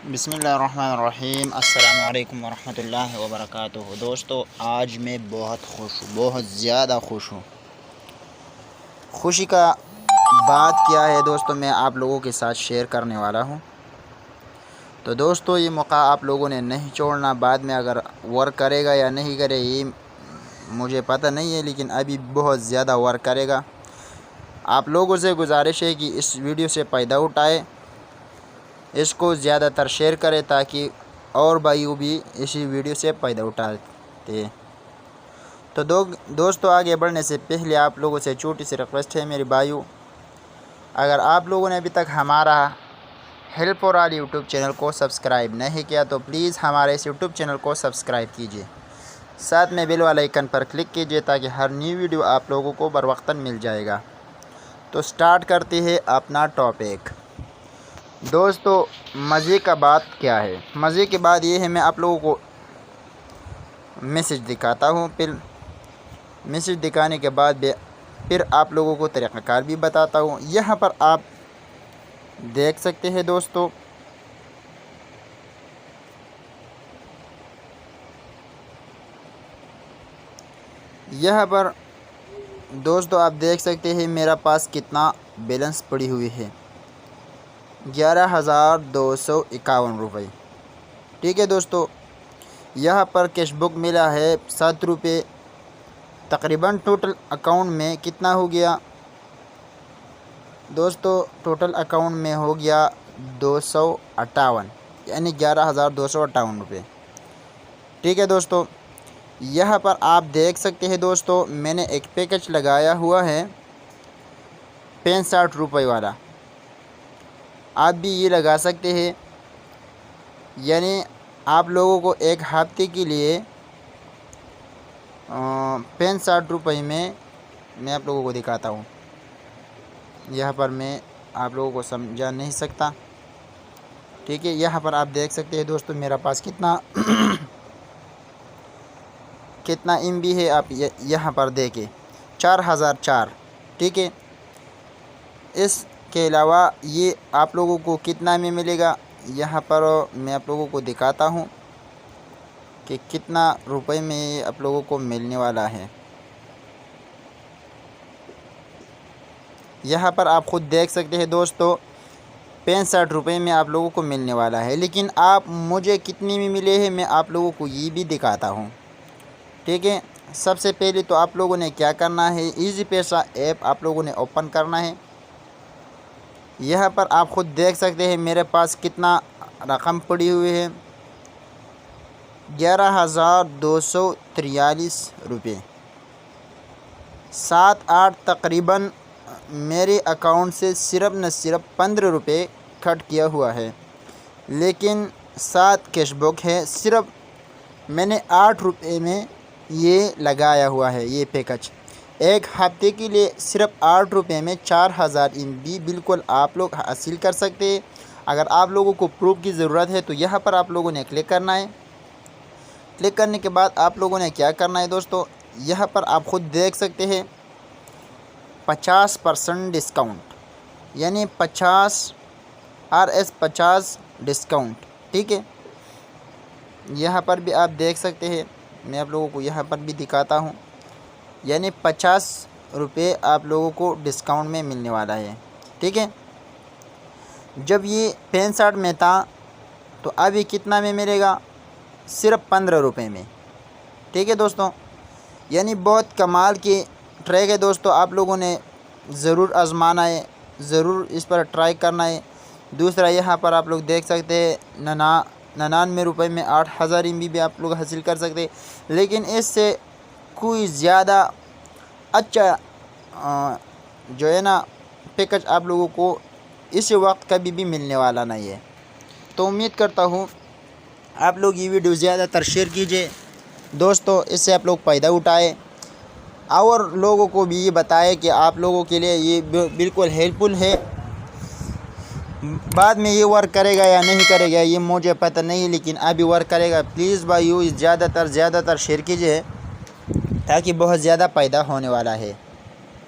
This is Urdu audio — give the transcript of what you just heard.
بسم اللہ الرحمن الرحیم۔ السلام علیکم ورحمۃ اللہ وبرکاتہ۔ دوستو، آج میں بہت خوش ہوں، بہت زیادہ خوش ہوں۔ خوشی کا بات کیا ہے دوستو، میں آپ لوگوں کے ساتھ شیئر کرنے والا ہوں۔ تو دوستو، یہ موقع آپ لوگوں نے نہیں چھوڑنا۔ بعد میں اگر ورک کرے گا یا نہیں کرے یہ مجھے پتہ نہیں ہے، لیکن ابھی بہت زیادہ ورک کرے گا۔ آپ لوگوں سے گزارش ہے کہ اس ویڈیو سے فائدہ اٹھائے، اس کو زیادہ تر شیئر کرے تاکہ اور بھائیوں بھی اسی ویڈیو سے فائدہ اٹھاتے۔ تو دوستو، آگے بڑھنے سے پہلے آپ لوگوں سے چھوٹی سی ریکویسٹ ہے میرے بھائیوں، اگر آپ لوگوں نے ابھی تک ہمارا help for all YouTube channel کو سبسکرائب نہیں کیا تو پلیز ہمارے اس یوٹیوب چینل کو سبسکرائب کیجیے، ساتھ میں بیل والا آئیکن پر کلک کیجیے تاکہ ہر نیو ویڈیو آپ لوگوں کو بروقتاً مل جائے گا۔ تو سٹارٹ کرتے ہیں اپنا ٹاپک۔ دوستو، مزے کا بات کیا ہے؟ مزے کی بات یہ ہے، میں آپ لوگوں کو میسج دکھاتا ہوں، پھر میسج دکھانے کے بعد پھر آپ لوگوں کو طریقہ کار بھی بتاتا ہوں۔ یہاں پر آپ دیکھ سکتے ہیں دوستو، یہاں پر دوستو آپ دیکھ سکتے ہیں میرا پاس کتنا بیلنس پڑی ہوئی ہے، 11,251 روپے۔ ٹھیک ہے دوستو، یہاں پر کیش بک ملا ہے 7 روپے۔ تقریباً ٹوٹل اکاؤنٹ میں کتنا ہو گیا دوستو؟ ٹوٹل اکاؤنٹ میں ہو گیا 258، یعنی 11,258 روپے۔ ٹھیک ہے دوستو، یہاں پر آپ دیکھ سکتے ہیں دوستو، میں نے ایک پیکج لگایا ہوا ہے 65 روپے والا، آپ بھی یہ لگا سکتے ہیں، یعنی آپ لوگوں کو ایک ہفتے کے لیے 65 روپے میں آپ لوگوں کو دکھاتا ہوں۔ یہاں پر میں آپ لوگوں کو سمجھا نہیں سکتا، ٹھیک ہے۔ یہاں پر آپ دیکھ سکتے ہیں دوستو میرا پاس کتنا ایم بی ہے، آپ یہاں پر دیکھیں 4004۔ ٹھیک ہے، اس کے علاوہ یہ آپ لوگوں کو کتنا میں ملے گا، یہاں پر میں آپ لوگوں کو دکھاتا ہوں کہ کتنا روپے میں یہ آپ لوگوں کو ملنے والا ہے۔ یہاں پر آپ خود دیکھ سکتے ہیں دوستو، 65 روپے میں آپ لوگوں کو ملنے والا ہے، لیکن آپ مجھے کتنے میں ملے ہیں میں آپ لوگوں کو یہ بھی دکھاتا ہوں۔ ٹھیک ہے، سب سے پہلے تو آپ لوگوں نے کیا کرنا ہے، ایزی پیسہ ایپ آپ لوگوں نے اوپن کرنا ہے۔ یہاں پر آپ خود دیکھ سکتے ہیں میرے پاس کتنا رقم پڑی ہوئی ہے، 11,243 روپے۔ 7-8 تقریباً میرے اکاؤنٹ سے صرف 15 روپے کٹ کیا ہوا ہے، لیکن 7 کیش بک ہے، صرف میں نے 8 روپے میں یہ لگایا ہوا ہے۔ یہ پیکج ایک ہفتے کے لیے صرف 8 روپے میں 4000 MB بالکل آپ لوگ حاصل کر سکتے ہیں۔ اگر آپ لوگوں کو پروف کی ضرورت ہے تو یہاں پر آپ لوگوں نے کلک کرنا ہے۔ کلک کرنے کے بعد آپ لوگوں نے کیا کرنا ہے دوستو، یہاں پر آپ خود دیکھ سکتے ہیں 50% ڈسکاؤنٹ، یعنی 50 ڈسکاؤنٹ۔ ٹھیک ہے، یہاں پر بھی آپ دیکھ سکتے ہیں، میں آپ لوگوں کو یہاں پر بھی دکھاتا ہوں، یعنی 50 روپے آپ لوگوں کو ڈسکاؤنٹ میں ملنے والا ہے۔ ٹھیک ہے، جب یہ 65 میں تھا تو ابھی کتنا میں ملے گا، صرف 15 روپے میں۔ ٹھیک ہے دوستو، یعنی بہت کمال کی ٹریک ہے دوستو، آپ لوگوں نے ضرور آزمانا ہے، ضرور اس پر ٹرائی کرنا ہے۔ دوسرا یہاں پر آپ لوگ دیکھ سکتے ہیں 99 روپے میں 8000 MB بھی آپ لوگ حاصل کر سکتے ہیں، لیکن اس سے کوئی زیادہ اچھا جو ہے نا پیکج آپ لوگوں کو اس وقت کبھی بھی ملنے والا نہیں ہے۔ تو امید کرتا ہوں آپ لوگ یہ ویڈیو زیادہ تر شیئر کیجئے دوستو، اس سے آپ لوگ فائدہ اٹھائے، اور لوگوں کو بھی یہ بتائے کہ آپ لوگوں کے لیے یہ بالکل ہیلپ فل ہے۔ بعد میں یہ ورک کرے گا یا نہیں کرے گا یہ مجھے پتہ نہیں، لیکن ابھی ورک کرے گا۔ پلیز بھائیو زیادہ تر شیئر کیجئے تاکہ بہت زیادہ فائدہ ہونے والا ہے۔